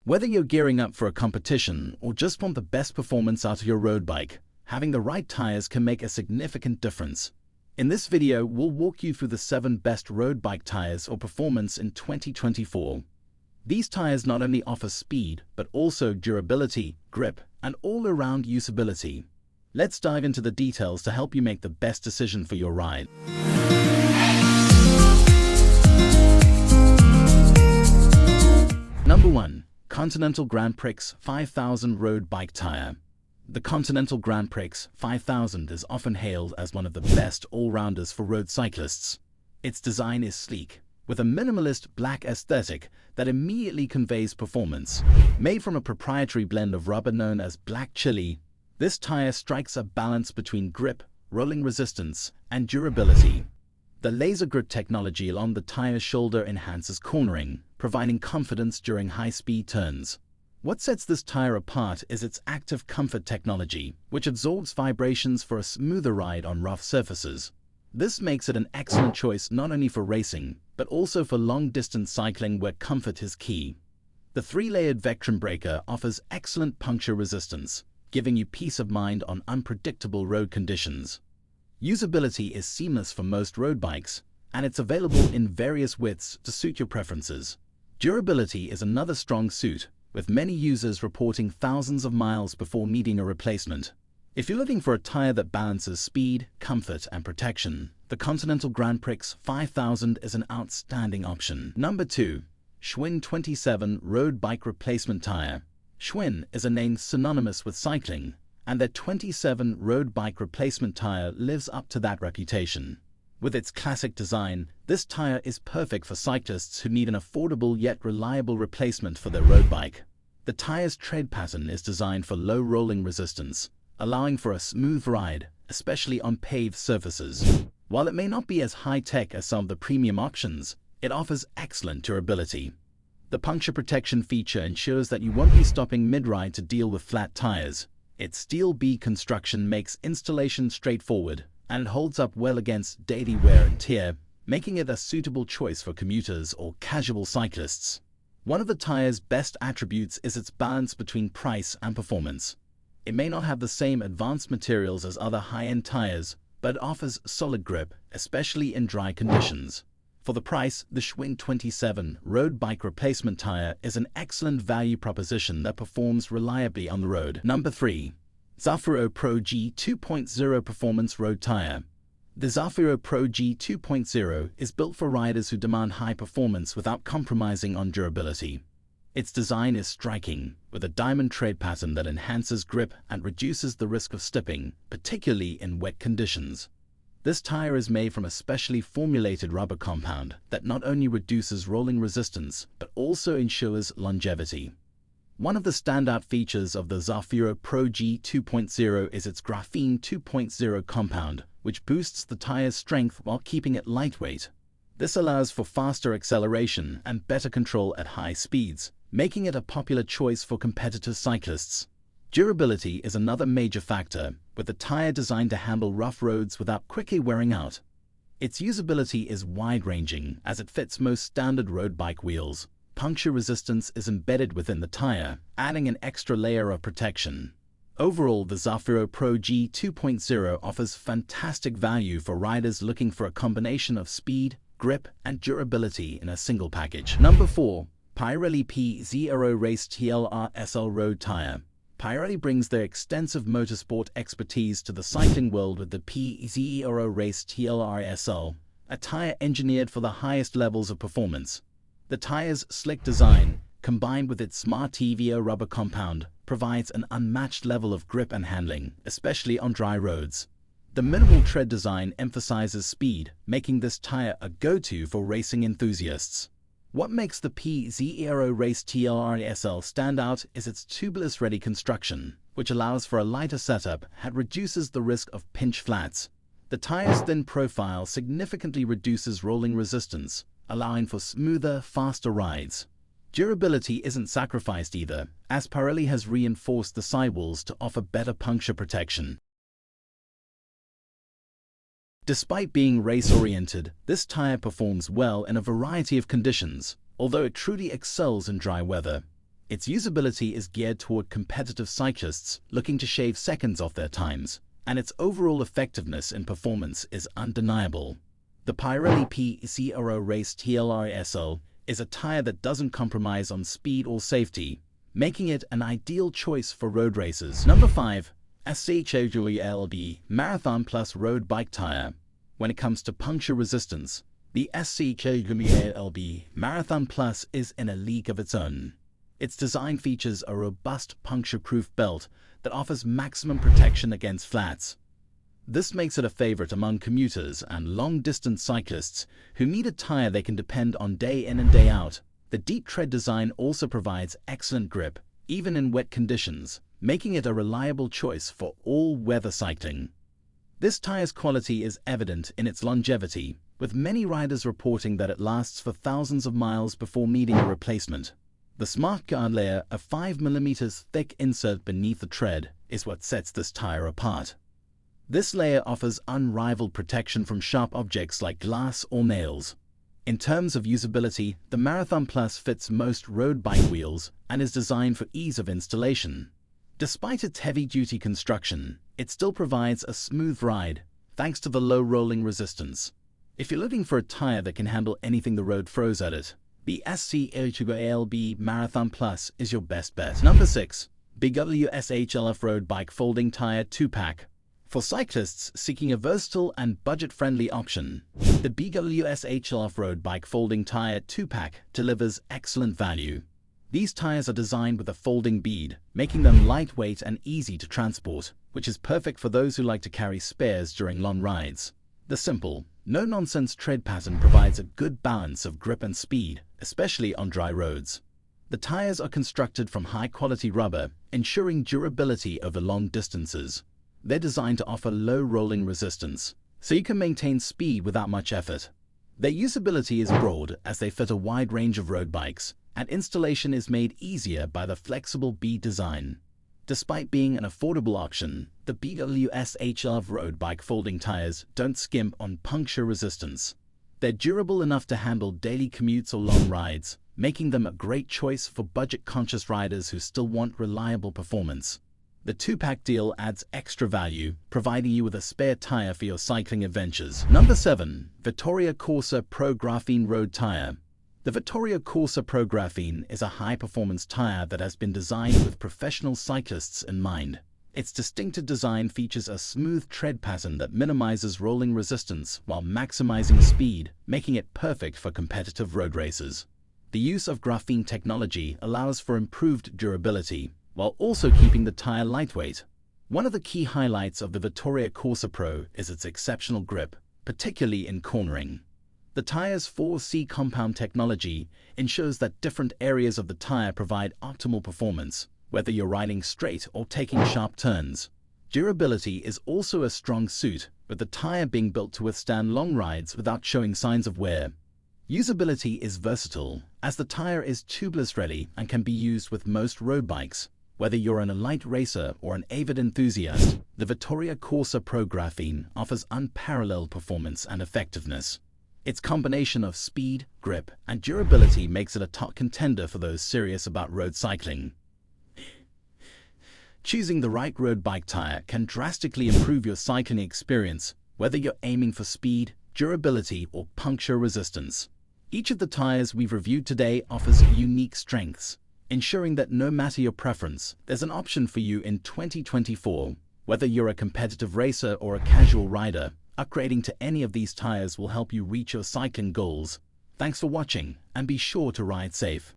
Whether you're gearing up for a competition or just want the best performance out of your road bike, having the right tires can make a significant difference. In this video, we'll walk you through the 7 best road bike tires or performance in 2024. These tires not only offer speed, but also durability, grip, and all-around usability. Let's dive into the details to help you make the best decision for your ride. Number 1. Continental Grand Prix 5000 Road Bike Tire. The Continental Grand Prix 5000 is often hailed as one of the best all-rounders for road cyclists. Its design is sleek, with a minimalist black aesthetic that immediately conveys performance. Made from a proprietary blend of rubber known as black chili, this tire strikes a balance between grip, rolling resistance, and durability. The laser grip technology along the tire's shoulder enhances cornering, providing confidence during high-speed turns. What sets this tire apart is its active comfort technology, which absorbs vibrations for a smoother ride on rough surfaces. This makes it an excellent choice not only for racing, but also for long-distance cycling where comfort is key. The 3-layered Vectrum breaker offers excellent puncture resistance, giving you peace of mind on unpredictable road conditions. Usability is seamless for most road bikes, and it's available in various widths to suit your preferences. Durability is another strong suit, with many users reporting thousands of miles before needing a replacement. If you're looking for a tire that balances speed, comfort, and protection, the Continental Grand Prix 5000 is an outstanding option. Number 2. Schwinn 27 Road Bike Replacement Tire. Schwinn is a name synonymous with cycling, and their 27 Road Bike Replacement Tire lives up to that reputation. With its classic design, this tire is perfect for cyclists who need an affordable yet reliable replacement for their road bike. The tire's tread pattern is designed for low rolling resistance, allowing for a smooth ride, especially on paved surfaces. While it may not be as high-tech as some of the premium options, it offers excellent durability. The puncture protection feature ensures that you won't be stopping mid-ride to deal with flat tires. Its steel B construction makes installation straightforward and holds up well against daily wear and tear, making it a suitable choice for commuters or casual cyclists. One of the tire's best attributes is its balance between price and performance. It may not have the same advanced materials as other high-end tires, but it offers solid grip, especially in dry conditions. For the price, the Schwinn 27 Road Bike Replacement Tire is an excellent value proposition that performs reliably on the road. Number 3. Zaffiro Pro G 2.0 Performance Road Tire. The Zaffiro Pro G 2.0 is built for riders who demand high performance without compromising on durability. Its design is striking, with a diamond tread pattern that enhances grip and reduces the risk of slipping, particularly in wet conditions. This tire is made from a specially formulated rubber compound that not only reduces rolling resistance, but also ensures longevity. One of the standout features of the Zaffiro Pro G 2.0 is its Graphene 2.0 compound, which boosts the tire's strength while keeping it lightweight. This allows for faster acceleration and better control at high speeds, making it a popular choice for competitive cyclists. Durability is another major factor, with the tire designed to handle rough roads without quickly wearing out. Its usability is wide-ranging as it fits most standard road bike wheels. Puncture resistance is embedded within the tire, adding an extra layer of protection. Overall, the Zaffiro Pro G 2.0 offers fantastic value for riders looking for a combination of speed, grip, and durability in a single package. Number 4. Pirelli P0 Race TLR SL Road Tire. Pirelli brings their extensive motorsport expertise to the cycling world with the P0 Race TLR SL, a tire engineered for the highest levels of performance. The tire's slick design, combined with its smart TVO rubber compound, provides an unmatched level of grip and handling, especially on dry roads. The minimal tread design emphasizes speed, making this tire a go-to for racing enthusiasts. What makes the P0 Race TLR SL stand out is its tubeless-ready construction, which allows for a lighter setup and reduces the risk of pinch flats. The tire's thin profile significantly reduces rolling resistance, allowing for smoother, faster rides. Durability isn't sacrificed either, as Pirelli has reinforced the sidewalls to offer better puncture protection. Despite being race-oriented, this tire performs well in a variety of conditions, although it truly excels in dry weather. Its usability is geared toward competitive cyclists looking to shave seconds off their times, and its overall effectiveness in performance is undeniable. The Pirelli P0 Race TLR is a tire that doesn't compromise on speed or safety, making it an ideal choice for road races. Number 5. SCHWALBE Marathon Plus Road Bike Tire. When it comes to puncture resistance, the SCHWALBE Marathon Plus is in a league of its own. Its design features a robust puncture-proof belt that offers maximum protection against flats. This makes it a favorite among commuters and long-distance cyclists who need a tire they can depend on day in and day out. The deep tread design also provides excellent grip, even in wet conditions, making it a reliable choice for all-weather cycling. This tire's quality is evident in its longevity, with many riders reporting that it lasts for thousands of miles before needing a replacement. The smart guard layer, a 5mm thick insert beneath the tread, is what sets this tire apart. This layer offers unrivaled protection from sharp objects like glass or nails. In terms of usability, the Marathon Plus fits most road bike wheels and is designed for ease of installation. Despite its heavy-duty construction, it still provides a smooth ride, thanks to the low rolling resistance. If you're looking for a tire that can handle anything the road throws at it, the SCHWALBE Marathon Plus is your best bet. Number 6. BWSHLF Road Bike Folding Tire 2-Pack. For cyclists seeking a versatile and budget-friendly option, the BWSHLF Road Bike Folding Tire 2-Pack delivers excellent value. These tires are designed with a folding bead, making them lightweight and easy to transport, which is perfect for those who like to carry spares during long rides. The simple, no-nonsense tread pattern provides a good balance of grip and speed, especially on dry roads. The tires are constructed from high-quality rubber, ensuring durability over long distances. They're designed to offer low rolling resistance, so you can maintain speed without much effort. Their usability is broad as they fit a wide range of road bikes, and installation is made easier by the flexible bead design. Despite being an affordable option, the BWSHLF road bike folding tires don't skimp on puncture resistance. They're durable enough to handle daily commutes or long rides, making them a great choice for budget-conscious riders who still want reliable performance. The 2-pack deal adds extra value, providing you with a spare tire for your cycling adventures. Number 7. Vittoria Corsa Pro Graphene Road Tire. The Vittoria Corsa Pro Graphene is a high-performance tire that has been designed with professional cyclists in mind. Its distinctive design features a smooth tread pattern that minimizes rolling resistance while maximizing speed, making it perfect for competitive road races. The use of graphene technology allows for improved durability, while also keeping the tire lightweight. One of the key highlights of the Vittoria Corsa Pro is its exceptional grip, particularly in cornering. The tire's 4C compound technology ensures that different areas of the tire provide optimal performance, whether you're riding straight or taking sharp turns. Durability is also a strong suit, with the tire being built to withstand long rides without showing signs of wear. Usability is versatile, as the tire is tubeless ready and can be used with most road bikes. Whether you're a light racer or an avid enthusiast, the Vittoria Corsa Pro Graphene offers unparalleled performance and effectiveness. Its combination of speed, grip, and durability makes it a top contender for those serious about road cycling. Choosing the right road bike tire can drastically improve your cycling experience, whether you're aiming for speed, durability, or puncture resistance. Each of the tires we've reviewed today offers unique strengths, ensuring that no matter your preference, there's an option for you in 2024. Whether you're a competitive racer or a casual rider, upgrading to any of these tires will help you reach your cycling goals. Thanks for watching, and be sure to ride safe.